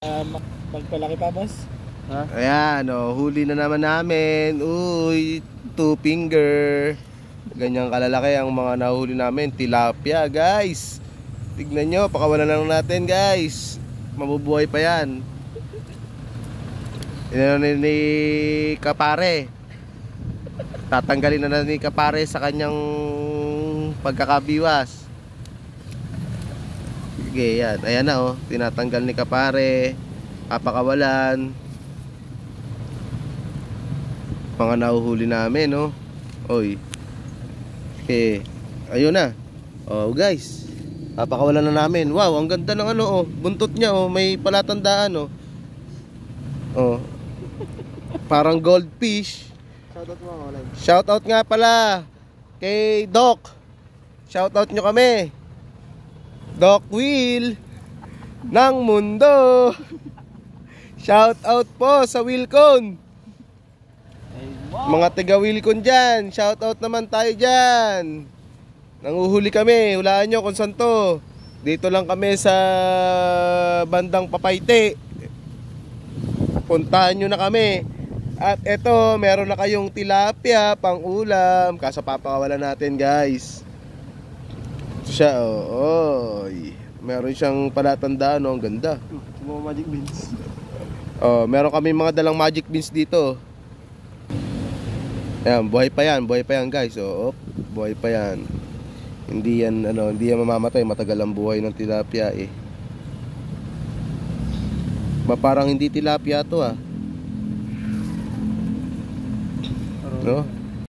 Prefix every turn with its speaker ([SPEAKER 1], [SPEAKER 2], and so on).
[SPEAKER 1] Magpalaki pa, boss.
[SPEAKER 2] Ha? Ayan, huli na naman namin. Uy, 2-finger. Ganyang kalalaki ang mga nahuli namin. Tilapia, guys. Tignan nyo, pakawalan lang natin, guys. Mabubuhay pa yan. Yan ni Kapare. Tatanggalin na ni Kapare sa kanyang pagkakabiwas. Sige, yan. Ayan na, tinatanggal ni Kapare. Papakawalan. Mga nahuhuli namin, Oy. Okay. Ayun na. Guys. Papakawalan na namin. Wow, ang ganda ng buntot niya, may palatandaan, Parang goldfish.
[SPEAKER 1] Shoutout mo, Olay.
[SPEAKER 2] Shoutout nga pala kay Doc. Shoutout nyo kami. Doc Will ng mundo. Shoutout po sa Wilcon. Mga taga Wilcon dyan, shoutout naman tayo dyan. Nanguhuli kami, hulaan nyo kung saan to. Dito lang kami sa bandang Papayte. Puntahan nyo na kami. At eto, meron na kayong tilapia pang ulam. Kaso papakawalan natin, guys. Siya, oy. Meron siyang palatandaan, ang ganda.
[SPEAKER 1] Mga magic beans.
[SPEAKER 2] Meron kami mga dalang magic beans dito. Ayan, buhay pa yan, guys. Buhay pa yan. Hindi yan mamamatay, matagal ang buhay ng tilapia Parang hindi tilapia to No?